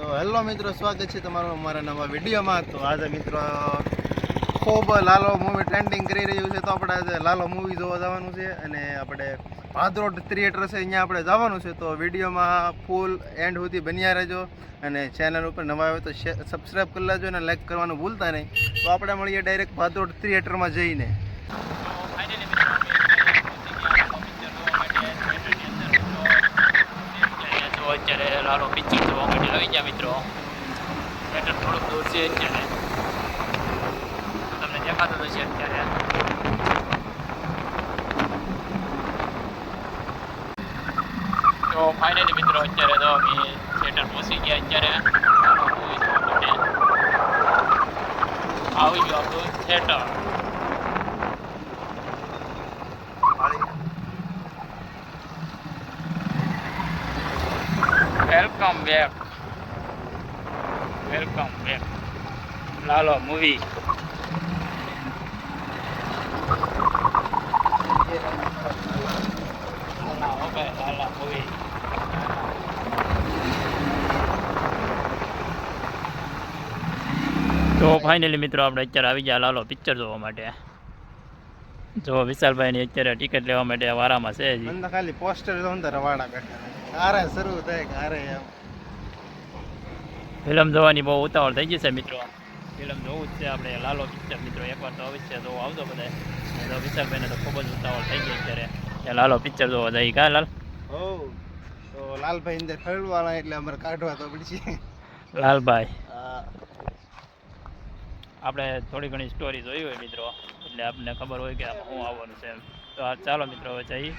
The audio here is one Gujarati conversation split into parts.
તો હેલો મિત્રો, સ્વાગત છે તમારું અમારા નવા વિડીયોમાં. તો આજે મિત્રો ખૂબ લાલો મૂવી ટ્રેન્ડિંગ કરી રહ્યું છે, તો આપણે આજે લાલો મૂવી જોવા જવાનું છે અને આપણે ભાદરોડ થિયેટર છે અહીંયા આપણે જવાનું છે. તો વિડીયોમાં ફૂલ એન્ડ સુધી બન્યા રહેજો અને ચેનલ ઉપર નવા આવે તો સબસ્ક્રાઈબ કરી લેજો અને લાઈક કરવાનું ભૂલતા નહીં. તો આપણે મળીએ ડાયરેક્ટ ભાદરોડ થિયેટરમાં જઈને. અત્યારે લાલો પિક્ચર જોવા માટે આવી ગયા મિત્રો. થિયેટર થોડુંક દૂર છે અત્યારે, તમને દેખાતું હશે અત્યારે. તો ફાઇનલી મિત્રો અત્યારે તો અમે થિયેટર પહોંચી ગયા. અત્યારે આવી ગયું આપણું થિયેટર. Welcome back Lalo movie. Lala movie તો ફાઇનલી મિત્રો આપણે અત્યારે આવી ગયા લાલો પિક્ચર જોવા માટે. જો વિશાલભાઈની અત્યારે ટિકિટ લેવા માટે વારામાં છે. હજી ખાલી પોસ્ટર રવાડા બેઠા આરે શરૂ થાય કે આરે એમ ફિલ્મ જોવાની બહુ ઉતાવળ થઈ ગઈ છે મિત્રો. ફિલ્મ જોવું જ છે આપણે લાલો પિક્ચર મિત્રો. એકવાર તો અવશ્ય જોવા આવજો બધા. તો વિશાલભાઈને તો ખૂબ જ ઉતાવળ થઈ ગઈ અત્યારે લાલો પિક્ચર જોવા જાય. કા લાલ? હો, તો લાલભાઈ અંદર ખરડવાના એટલે અમારે કાઢવા તો પડશે. લાલભાઈ આપણે થોડી ઘણી સ્ટોરી જોઈ હોય મિત્રો, એટલે આપણને ખબર હોય કે આમાં શું આવવાનું છે. તો ચાલો મિત્રો હવે જઈ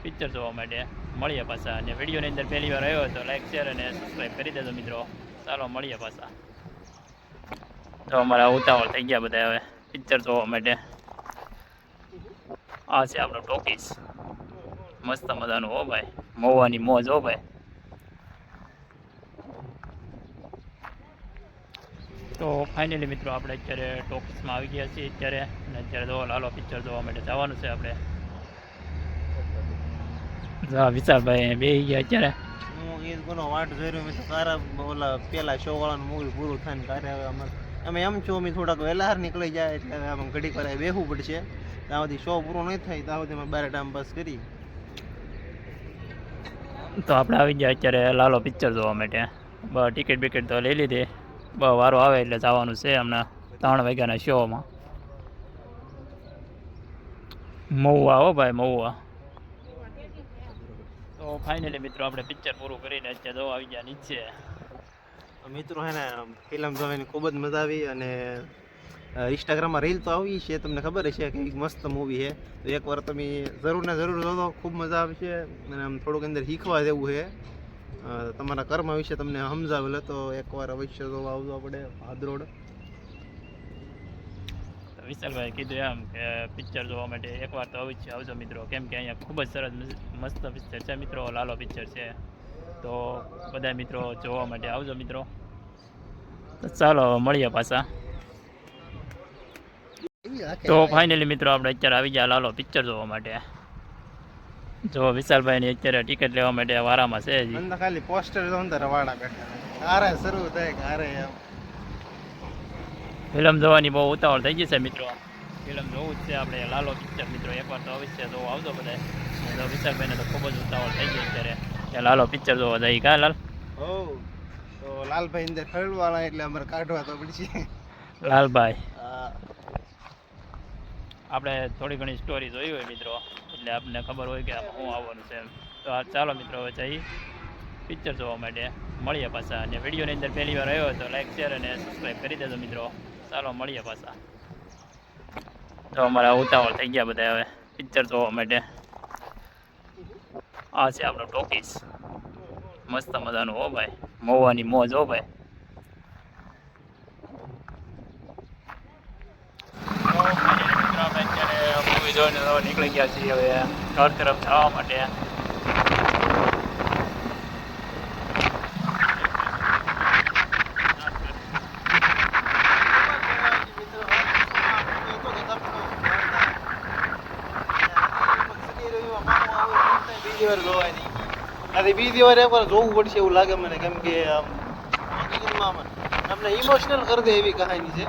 પિક્ચર જોવા માટે. મળીએ પાછા. અને વિડીયોની અંદર પહેલી વાર આવ્યો તો લાઈક શેર અને સબસ્ક્રાઈબ કરી દેજો મિત્રો. ચાલો મળીએ પાછા. તો અમારા ઉતાવળ થઈ ગયા બધા હવે પિક્ચર જોવા માટે. આ છે આપણો ટોકીસ, મસ્ત મજાનું હો ભાઈ, મહુવાની મોજ હો ભાઈ. તો ફાઇનલી મિત્રો આપણે અત્યારે ટોકીસમાં આવી ગયા છીએ અત્યારે. અને અત્યારે જો લાલો પિક્ચર જોવા માટે જવાનું છે આપણે. વિશાલભાઈ બે ગયા અત્યારે. હું એ કોનો વાટ જોઈ રહ્યો મેં તો તારા ઓલા પેલા શો વાળાનું મૂવી પૂરું થાય ને તારે હવે અમે એમ છો અમે થોડાક વહેલા નીકળી જાય એટલે આમ ઘડીક વાર બેસવું પડશે. ત્યાં સુધી શો પૂરો નહીં થાય ત્યાં સુધી અમે 12 ટાઈમ પાસ કરી. તો આપણે આવી ગયા અત્યારે લાલો પિક્ચર જોવા માટે. ટિકિટ બિકિટ તો લઈ લીધી. વારો આવે એટલે જવાનું છે હમણાં 3 વાગ્યાના શોમાં. મહુવા હો ભાઈ, મહુવા. તો ફાઇનલી મિત્રો આપણે પિક્ચર પૂરું કરીને અત્યારે જો આવી ગયા નીચે. મિત્રો હે ને ફિલ્મ જોવાની ખૂબ જ મજા આવી અને ઇન્સ્ટાગ્રામમાં રીલ તો આવી છે, તમને ખબર હશે કે મસ્ત મૂવી છે. તો એકવાર તમે જરૂર ને જરૂર જોજો, ખૂબ મજા આવશે અને આમ થોડુંક અંદર શીખવા જેવું છે. તમારા કર્મ વિશે તમને સમજાવેલો તો એકવાર અવશ્ય જોવા આવજો આપણે ભાદરોડ. વિશાલભાઈ કીધું એમ કે પિક્ચર જોવા માટે એકવાર તો અવશ્ય આવજો મિત્રો, કેમ કે અહીંયા ખૂબ જ સરસ મસ્ત પિક્ચર છે મિત્રો. લાલો પિક્ચર છે, તો બધા મિત્રો જોવા માટે આવજો મિત્રો. તો ચાલો મળીએ પાછા. તો ફાઇનલી મિત્રો આપણે અત્યારે આવી ગયા લાલો પિક્ચર જોવા માટે. જો વિશાલભાઈની અત્યારે ટિકિટ લેવા માટે વારામાં છે. હજી ખાલી પોસ્ટર રવાડા બેઠા આરે શરૂ થાય કે આરે એમ ફિલ્મ જોવાની બહુ ઉતાવળ થઈ ગઈ છે મિત્રો. ફિલ્મ જોવું જ છે આપણે લાલો પિક્ચર મિત્રો. એકવાર તો અવશ્ય જોવા આવજો બધા. તો વિશાલભાઈને તો ખૂબ જ ઉતાવળ થઈ ગઈ અત્યારે લાલો પિક્ચર જોવા જાય. કા લાલ? હો, તો લાલભાઈ અંદર ખરડવાના એટલે અમારે કાઢવા તો પડશે. લાલભાઈ આપણે થોડી ઘણી સ્ટોરી જોઈ હોય મિત્રો, એટલે આપણને ખબર હોય કે આમાં શું આવવાનું છે. તો ચાલો મિત્રો હવે જઈ પિક્ચર જોવા માટે. મળીએ પાછા. અને વિડીયોની અંદર પહેલી વાર આવ્યો તો લાઈક શેર અને સબસ્ક્રાઈબ કરી દેજો મિત્રો. ચાલો મળીએ પાછા. તો અમારા ઉતાવળ થઈ ગયા બધા હવે પિક્ચર જોવા માટે. આ છે આપણો ટોકીસ, મસ્ત મજાનું હો ભાઈ, મહુવાની મોજ હો ભાઈ. આપણે અત્યારે મૂવી જોઈને નીકળી ગયા છીએ હવે ઘર તરફ જવા માટે. બીજી વાર જોવાની. બીજી વાર એકવાર જોવું પડશે એવું લાગે મને, કેમ કે હકીકતમાં તમને ઇમોશનલ કરી દે એવી કહાની છે.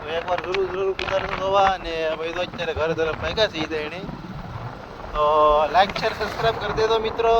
તો એકવાર જરૂર કુદરત જોવા. અને ભાઈ તો અત્યારે ઘર તરફ ભાગ્યા છે ઈદે એની. તો લાઈક શેર સબસ્ક્રાઈબ કરી દેજો મિત્રો.